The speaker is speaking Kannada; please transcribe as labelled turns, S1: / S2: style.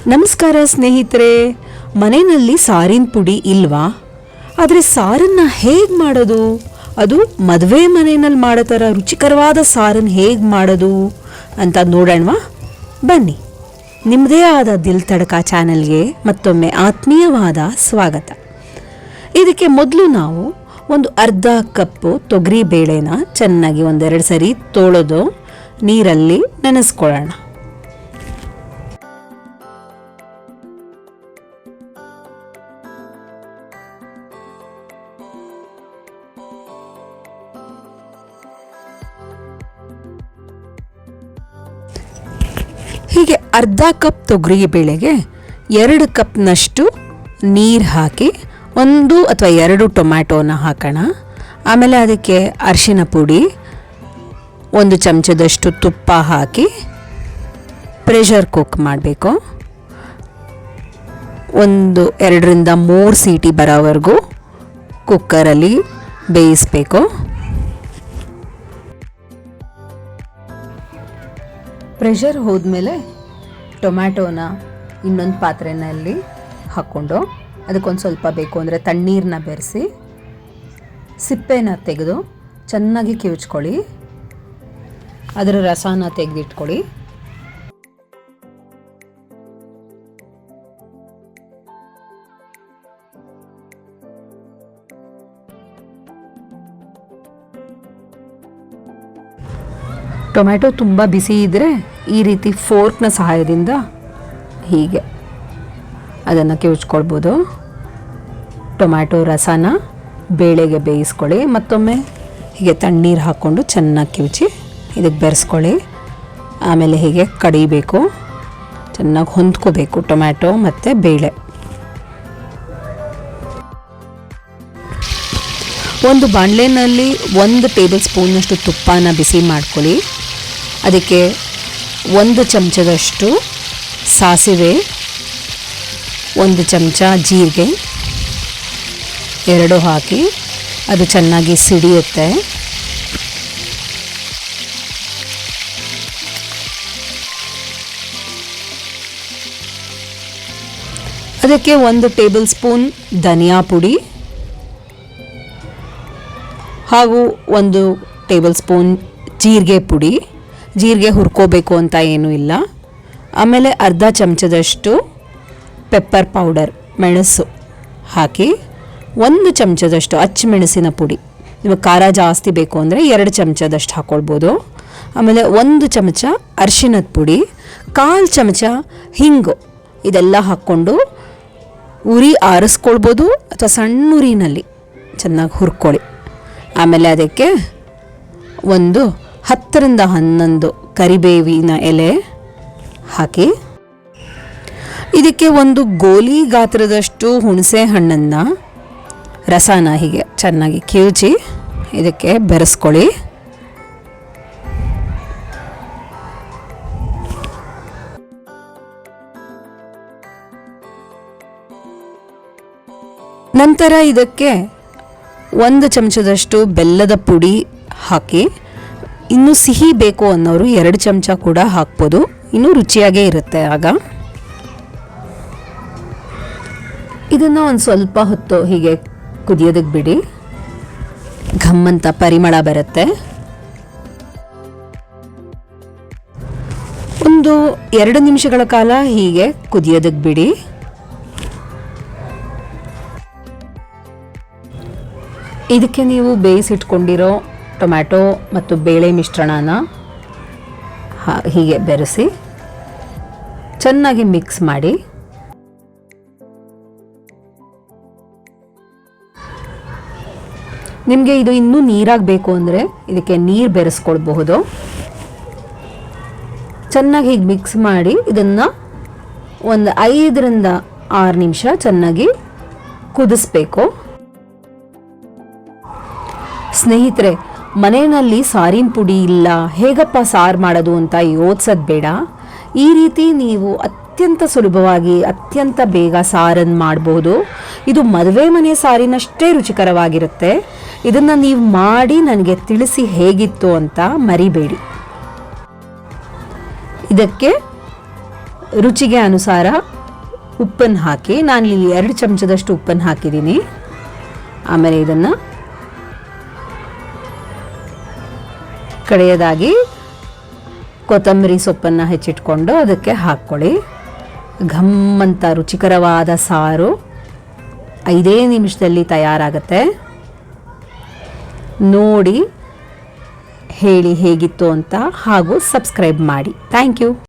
S1: ನಮಸ್ಕಾರ ಸ್ನೇಹಿತರೆ. ಮನೆಯಲ್ಲಿ ಸಾರಿನ ಪುಡಿ ಇಲ್ವಾ? ಆದರೆ ಸಾರನ್ನು ಹೇಗೆ ಮಾಡೋದು, ಅದು ಮದುವೆ ಮನೆಯಲ್ಲಿ ಮಾಡೋ ಥರ ರುಚಿಕರವಾದ ಸಾರನ್ನು ಹೇಗೆ ಮಾಡೋದು ಅಂತ ನೋಡೋಣವಾ? ಬನ್ನಿ. ನಿಮ್ಮದೇ ಆದ ದಿಲ್ ತಡಕ ಚಾನಲ್ಗೆ ಮತ್ತೊಮ್ಮೆ ಆತ್ಮೀಯವಾದ ಸ್ವಾಗತ. ಇದಕ್ಕೆ ಮೊದಲು ನಾವು ಒಂದು ಅರ್ಧ ಕಪ್ಪು ತೊಗರಿ ಬೇಳೆನ ಚೆನ್ನಾಗಿ ಒಂದೆರಡು ಸರಿ ತೊಳೆದು ನೀರಲ್ಲಿ ನೆನೆಸ್ಕೊಳ್ಳೋಣ. ಹೀಗೆ ಅರ್ಧ ಕಪ್ ತೊಗರಿ ಬೇಳೆಗೆ 2 ಕಪ್ನಷ್ಟು ನೀರು ಹಾಕಿ 1 ಅಥವಾ 2 ಟೊಮ್ಯಾಟೋನ ಹಾಕೋಣ. ಆಮೇಲೆ ಅದಕ್ಕೆ ಅರಿಶಿನ ಪುಡಿ, 1 ಚಮಚದಷ್ಟು ತುಪ್ಪ ಹಾಕಿ ಪ್ರೆಷರ್ ಕುಕ್ ಮಾಡಬೇಕು. 2ರಿಂದ 3 ಸೀಟಿ ಬರೋವರೆಗೂ ಕುಕ್ಕರಲ್ಲಿ ಬೇಯಿಸಬೇಕು. ಪ್ರೆಷರ್ ಹೋದ್ಮೇಲೆ ಟೊಮ್ಯಾಟೋನ ಇನ್ನೊಂದು ಪಾತ್ರೆಯಲ್ಲಿ ಹಾಕ್ಕೊಂಡು ಅದಕ್ಕೊಂದು ಸ್ವಲ್ಪ ಬೇಕು ಅಂದರೆ ತಣ್ಣೀರನ್ನ ಬೆರೆಸಿ ಸಿಪ್ಪೆನ ತೆಗೆದು ಚೆನ್ನಾಗಿ ಕಿವುಚ್ಕೊಳ್ಳಿ. ಅದರ ರಸನ ತೆಗೆದಿಟ್ಕೊಳ್ಳಿ. ಟೊಮ್ಯಾಟೊ ತುಂಬ ಬಿಸಿ ಇದ್ದರೆ ಈ ರೀತಿ ಫೋರ್ಕ್ನ ಸಹಾಯದಿಂದ ಹೀಗೆ ಅದನ್ನು ಕಿವುಚ್ಕೊಳ್ಬೋದು. ಟೊಮ್ಯಾಟೊ ರಸನ ಬೇಳೆಗೆ ಬೇಯಿಸ್ಕೊಳ್ಳಿ. ಮತ್ತೊಮ್ಮೆ ಹೀಗೆ ತಣ್ಣೀರು ಹಾಕ್ಕೊಂಡು ಚೆನ್ನಾಗಿ ಕಿವುಚಿ ಇದಕ್ಕೆ ಬೆರೆಸ್ಕೊಳ್ಳಿ. ಆಮೇಲೆ ಹೀಗೆ ಕಡಿಬೇಕು, ಚೆನ್ನಾಗಿ ಹೊಂದ್ಕೋಬೇಕು ಟೊಮ್ಯಾಟೊ ಮತ್ತು ಬೇಳೆ. ಒಂದು ಬಾಣಲೆಯಲ್ಲಿ 1 ಟೇಬಲ್ ಸ್ಪೂನ್ನಷ್ಟು ತುಪ್ಪನ ಬಿಸಿ ಮಾಡ್ಕೊಳ್ಳಿ. ಅದಕ್ಕೆ 1 ಚಮಚದಷ್ಟು ಸಾಸಿವೆ, 1 ಚಮಚ ಜೀರಿಗೆ 2 ಹಾಕಿ ಅದು ಚೆನ್ನಾಗಿ ಸಿಡಿಯುತ್ತೆ. ಅದಕ್ಕೆ 1 ಟೇಬಲ್ ಸ್ಪೂನ್ ಧನಿಯಾ ಪುಡಿ ಹಾಗೂ 1 ಟೇಬಲ್ ಸ್ಪೂನ್ ಜೀರಿಗೆ ಪುಡಿ. ಜೀರಿಗೆ ಹುರ್ಕೋಬೇಕು ಅಂತ ಏನೂ ಇಲ್ಲ. ಆಮೇಲೆ ಅರ್ಧ ಚಮಚದಷ್ಟು ಪೆಪ್ಪರ್ ಪೌಡರ್, ಮೆಣಸು ಹಾಕಿ 1 ಚಮಚದಷ್ಟು ಅಚ್ಚಮೆಣಸಿನ ಪುಡಿ. ನಿಮಗೆ ಖಾರ ಜಾಸ್ತಿ ಬೇಕು ಅಂದರೆ 2 ಚಮಚದಷ್ಟು ಹಾಕ್ಕೊಳ್ಬೋದು. ಆಮೇಲೆ 1 ಚಮಚ ಅರಿಶಿನದ ಪುಡಿ, 1/4 ಚಮಚ ಹಿಂಗು. ಇದೆಲ್ಲ ಹಾಕ್ಕೊಂಡು ಉರಿ ಆರಿಸ್ಕೊಳ್ಬೋದು ಅಥವಾ ಸಣ್ಣ ಉರಿನಲ್ಲಿ ಚೆನ್ನಾಗಿ ಹುರ್ಕೊಳ್ಳಿ. ಆಮೇಲೆ ಅದಕ್ಕೆ 10ರಿಂದ 11 ಕರಿಬೇವಿನ ಎಲೆ ಹಾಕಿ ಇದಕ್ಕೆ 1 ಗೋಲಿ ಗಾತ್ರದಷ್ಟು ಹುಣಸೆ ಹಣ್ಣನ್ನು ರಸನ ಹೀಗೆ ಚೆನ್ನಾಗಿ ಕಿವುಚಿ ಇದಕ್ಕೆ ಬೆರೆಸ್ಕೊಳ್ಳಿ. ನಂತರ ಇದಕ್ಕೆ 1 ಚಮಚದಷ್ಟು ಬೆಲ್ಲದ ಪುಡಿ ಹಾಕಿ, ಇನ್ನೂ ಸಿಹಿ ಬೇಕು ಅನ್ನೋರು 2 ಚಮಚ ಕೂಡ ಹಾಕ್ಬೋದು, ಇನ್ನೂ ರುಚಿಯಾಗೇ ಇರುತ್ತೆ ಆಗ. ಇದನ್ನು ಒಂದು ಸ್ವಲ್ಪ ಹೊತ್ತು ಹೀಗೆ ಕುದಿಯೋದಕ್ಕೆ ಬಿಡಿ. ಘಮ್ಮಂತ ಪರಿಮಳ ಬರುತ್ತೆ. 2 ನಿಮಿಷಗಳ ಕಾಲ ಹೀಗೆ ಕುದಿಯೋದಕ್ಕೆ ಬಿಡಿ. ಇದಕ್ಕೆ ನೀವು ಬೇಯಿಸಿಟ್ಕೊಂಡಿರೋ ಟೊಮ್ಯಾಟೊ ಮತ್ತು ಬೇಳೆ ಮಿಶ್ರಣನ ಹೀಗೆ ಬೆರೆಸಿ ಚೆನ್ನಾಗಿ ಮಿಕ್ಸ್ ಮಾಡಿ. ನಿಮಗೆ ಇದು ಇನ್ನೂ ನೀರಾಗಬೇಕು ಅಂದರೆ ಇದಕ್ಕೆ ನೀರು ಬೆರೆಸ್ಕೊಳ್ಬಹುದು. ಚೆನ್ನಾಗಿ ಹೀಗೆ ಮಿಕ್ಸ್ ಮಾಡಿ ಇದನ್ನು ಒಂದು 5ರಿಂದ 6 ನಿಮಿಷ ಚೆನ್ನಾಗಿ ಕುದಿಸ್ಬೇಕು. ಸ್ನೇಹಿತರೆ, ಮನೆಯಲ್ಲಿ ಸಾರಿನ ಪುಡಿ ಇಲ್ಲ, ಹೇಗಪ್ಪ ಸಾರು ಮಾಡೋದು ಅಂತ ಯೋಚಿಸೋದು ಬೇಡ. ಈ ರೀತಿ ನೀವು ಅತ್ಯಂತ ಸುಲಭವಾಗಿ ಅತ್ಯಂತ ಬೇಗ ಸಾರನ್ನು ಮಾಡಬಹುದು. ಇದು ಮದುವೆ ಮನೆ ಸಾರಿನಷ್ಟೇ ರುಚಿಕರವಾಗಿರುತ್ತೆ. ಇದನ್ನು ನೀವು ಮಾಡಿ ನನಗೆ ತಿಳಿಸಿ ಹೇಗಿತ್ತು ಅಂತ ಮರಿಬೇಡಿ. ಇದಕ್ಕೆ ರುಚಿಗೆ ಅನುಸಾರ ಉಪ್ಪನ್ನು ಹಾಕಿ, ನಾನಿಲ್ಲಿ 2 ಚಮಚದಷ್ಟು ಉಪ್ಪನ್ನು ಹಾಕಿದ್ದೀನಿ. ಆಮೇಲೆ ಇದನ್ನು ಕಡೆಯದಾಗಿ ಕೊತ್ತಂಬರಿ ಸೊಪ್ಪನ್ನು ಹೆಚ್ಚಿಟ್ಕೊಂಡು ಅದಕ್ಕೆ ಹಾಕ್ಕೊಳ್ಳಿ. ಘಮ್ಮಂತ ರುಚಿಕರವಾದ ಸಾರು 5 ನಿಮಿಷದಲ್ಲಿ ತಯಾರಾಗುತ್ತೆ. ನೋಡಿ ಹೇಳಿ ಹೇಗಿತ್ತು ಅಂತ, ಹಾಗೂ ಸಬ್ಸ್ಕ್ರೈಬ್ ಮಾಡಿ. Thank you.